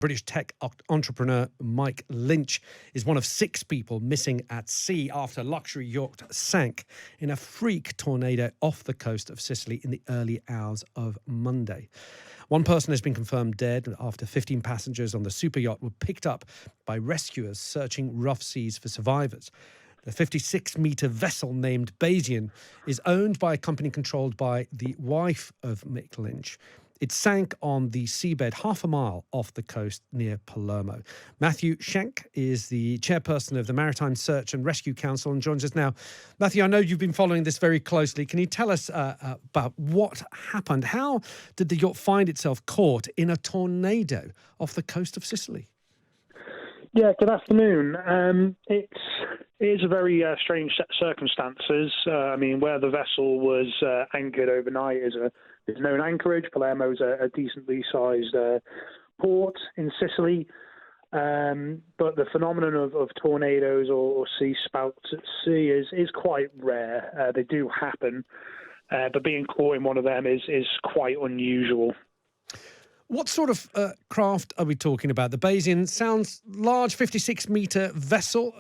British tech entrepreneur Mike Lynch is one of 6 people missing at sea after a luxury yacht sank in a freak tornado off the coast of Sicily in the early hours of Monday. One person has been confirmed dead after 15 passengers on the super yacht were picked up by rescuers searching rough seas for survivors. The 56-metre vessel named Bayesian is owned by a company controlled by the wife of Mick Lynch. It sank on the seabed half a mile off the coast near Palermo. Matthew Schank is the chairperson of the Maritime Search and Rescue Council and joins us now. Matthew, I know you've been following this very closely. Can you tell us about what happened? How did the yacht find itself caught in a tornado off the coast of Sicily? Yeah, good afternoon. It is a very strange set of circumstances. Where the vessel was anchored overnight is known anchorage. Palermo is a decently sized port in Sicily. But the phenomenon of tornadoes or sea spouts at sea is quite rare. They do happen, but being caught in one of them is quite unusual. What sort of craft are we talking about? The Bayesian sounds large, 56-metre vessel.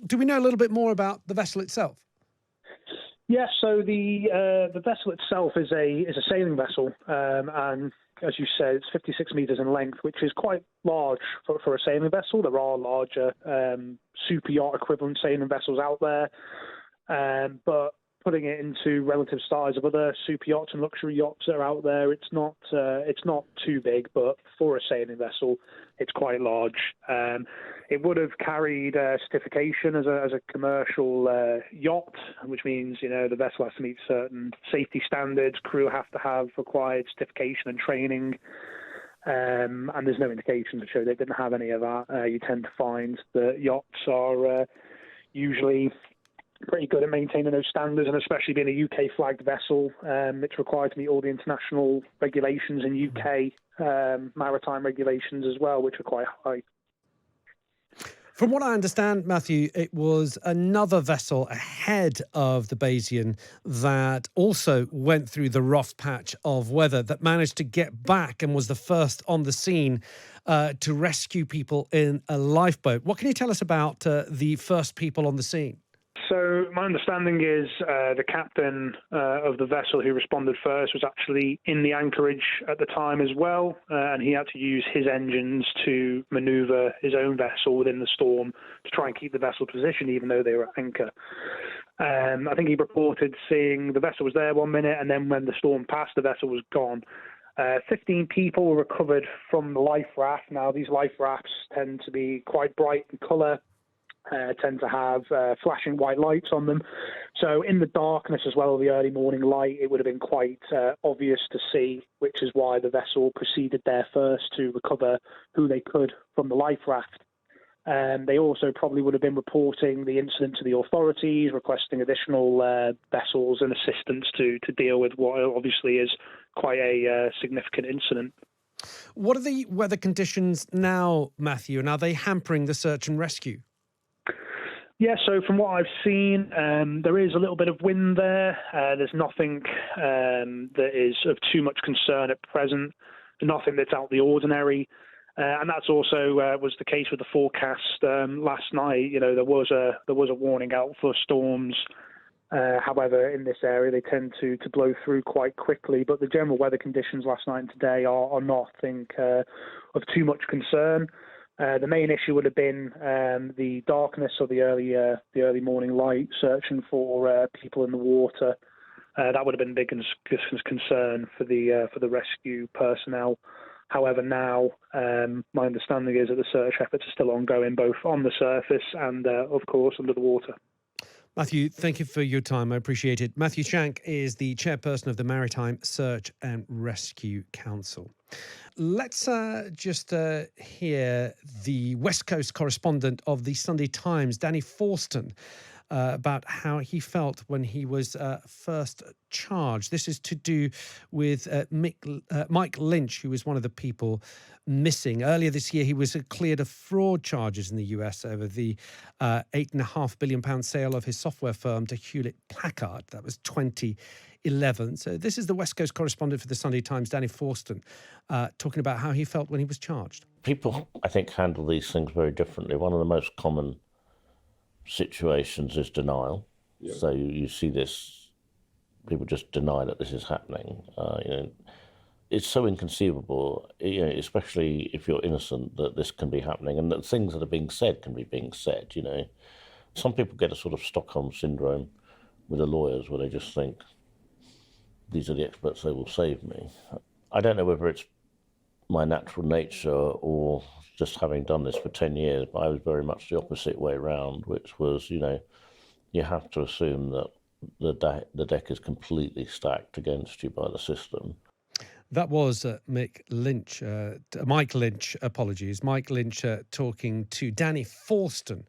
Do we know a little bit more about the vessel itself? Yes, so the vessel itself is a sailing vessel, and as you said, it's 56 metres in length, which is quite large for a sailing vessel. There are larger super yacht equivalent sailing vessels out there, but putting it into relative size of other super yachts and luxury yachts that are out there, it's not too big, but for a sailing vessel, it's quite large. It would have carried certification as a commercial yacht, which means the vessel has to meet certain safety standards. Crew have to have required certification and training, and there's no indication to show they didn't have any of that. You tend to find that yachts are usually pretty good at maintaining those standards, and especially being a UK flagged vessel, it's required to meet all the international regulations and UK maritime regulations as well, which are quite high. From what I understand, Matthew, it was another vessel ahead of the Bayesian that also went through the rough patch of weather that managed to get back and was the first on the scene to rescue people in a lifeboat. What can you tell us about the first people on the scene? So my understanding is the captain of the vessel who responded first was actually in the anchorage at the time as well, and he had to use his engines to manoeuvre his own vessel within the storm to try and keep the vessel positioned even though they were at anchor. I think he reported seeing the vessel was there 1 minute, and then when the storm passed, the vessel was gone. 15 people were recovered from the life raft. Now, these life rafts tend to be quite bright in colour, tend to have flashing white lights on them. So in the darkness as well as the early morning light, it would have been quite obvious to see, which is why the vessel proceeded there first to recover who they could from the life raft. They also probably would have been reporting the incident to the authorities, requesting additional vessels and assistance to deal with what obviously is quite a significant incident. What are the weather conditions now, Matthew, and are they hampering the search and rescue? Yeah, so from what I've seen, there is a little bit of wind there. There's nothing that is of too much concern at present, nothing that's out of the ordinary. And that's also was the case with the forecast last night. There was a warning out for storms. However, in this area, they tend to blow through quite quickly. But the general weather conditions last night and today are not, I think, of too much concern. The main issue would have been the darkness of the early morning light, searching for people in the water. That would have been a big concern for the rescue personnel. However, now my understanding is that the search efforts are still ongoing, both on the surface and, of course, under the water. Matthew, thank you for your time. I appreciate it. Matthew Schank is the chairperson of the Maritime Search and Rescue Council. Let's just hear the West Coast correspondent of the Sunday Times, Danny Forston, about how he felt when he was first charged. This is to do with Mike Lynch, who was one of the people missing. Earlier this year, he was cleared of fraud charges in the US over the £8.5 billion sale of his software firm to Hewlett-Packard. That was 20 11. So this is the West Coast correspondent for the Sunday Times, Danny Forston, talking about how he felt when he was charged. People, I think, handle these things very differently. One of the most common situations is denial. Yeah. So you see this, people just deny that this is happening. It's so inconceivable, especially if you're innocent, that this can be happening and that things that are being said can be being said. Some people get a sort of Stockholm syndrome with the lawyers where they just think, these are the experts, they will save me. I don't know whether it's my natural nature or just having done this for 10 years, but I was very much the opposite way around, which was, you have to assume that the deck is completely stacked against you by the system. That was Mike Lynch, Mike Lynch talking to Danny Forston.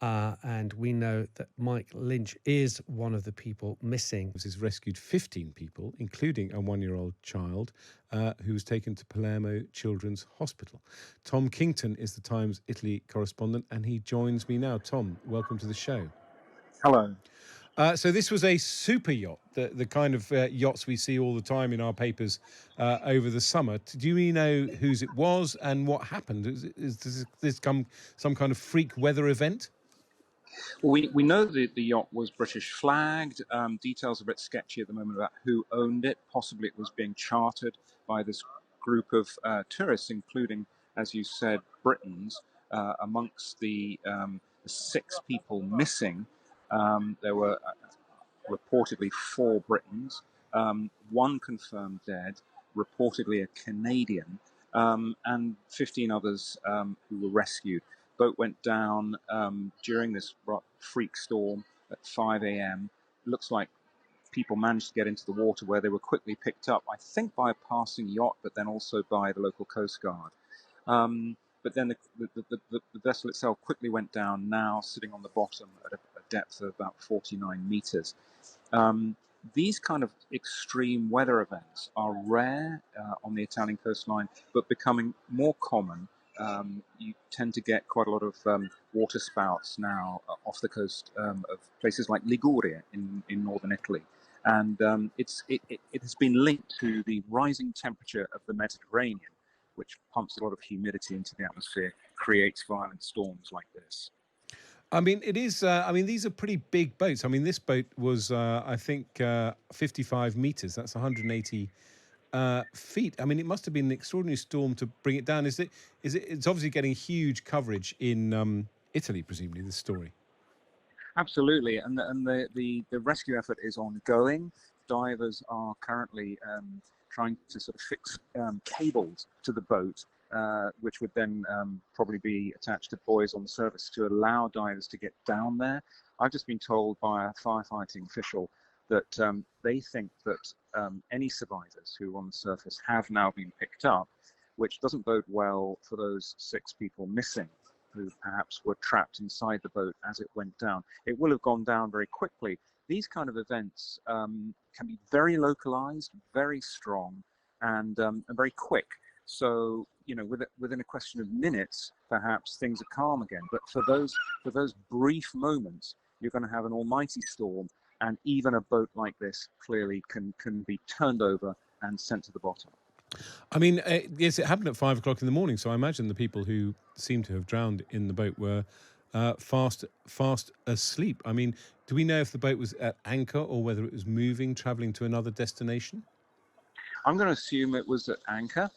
And we know that Mike Lynch is one of the people missing. He's rescued 15 people, including a 1-year-old child who was taken to Palermo Children's Hospital. Tom Kington is the Times Italy correspondent, and he joins me now. Tom, welcome to the show. Hello. So this was a super yacht, the kind of yachts we see all the time in our papers over the summer. Do we know whose it was and what happened? Does this come some kind of freak weather event? Well, we know that the yacht was British flagged. Details are a bit sketchy at the moment about who owned it. Possibly it was being chartered by this group of tourists, including, as you said, Britons. Amongst the 6 people missing, there were reportedly 4 Britons, 1 confirmed dead, reportedly a Canadian, and 15 others who were rescued. Boat went down during this freak storm at 5 a.m. Looks like people managed to get into the water where they were quickly picked up, I think by a passing yacht, but then also by the local Coast Guard. But then the vessel itself quickly went down, now sitting on the bottom at a depth of about 49 meters. These kind of extreme weather events are rare on the Italian coastline, but becoming more common. You tend to get quite a lot of water spouts now off the coast of places like Liguria in northern Italy. And it has been linked to the rising temperature of the Mediterranean, which pumps a lot of humidity into the atmosphere, creates violent storms like this. I mean, it is. These are pretty big boats. I mean, this boat was, I think, 55 meters. That's 180 feet. I mean, it must have been an extraordinary storm to bring it down. It's obviously getting huge coverage in Italy, presumably, this story. Absolutely, and the rescue effort is ongoing. Divers are currently trying to sort of fix cables to the boat, which would then probably be attached to buoys on the surface to allow divers to get down there. I've just been told by a firefighting official that they think that any survivors who are on the surface have now been picked up, which doesn't bode well for those 6 people missing who perhaps were trapped inside the boat as it went down. It will have gone down very quickly. These kind of events can be very localized, very strong, and very quick. So, within a question of minutes, perhaps things are calm again. But for those brief moments, you're going to have an almighty storm, and even a boat like this clearly can be turned over and sent to the bottom. I mean, yes, it happened at 5 o'clock in the morning, so I imagine the people who seem to have drowned in the boat were fast asleep. I mean, do we know if the boat was at anchor or whether it was moving, travelling to another destination? I'm going to assume it was at anchor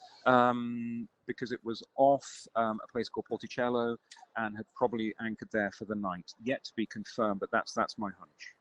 because it was off a place called Porticello and had probably anchored there for the night. Yet to be confirmed, but that's my hunch.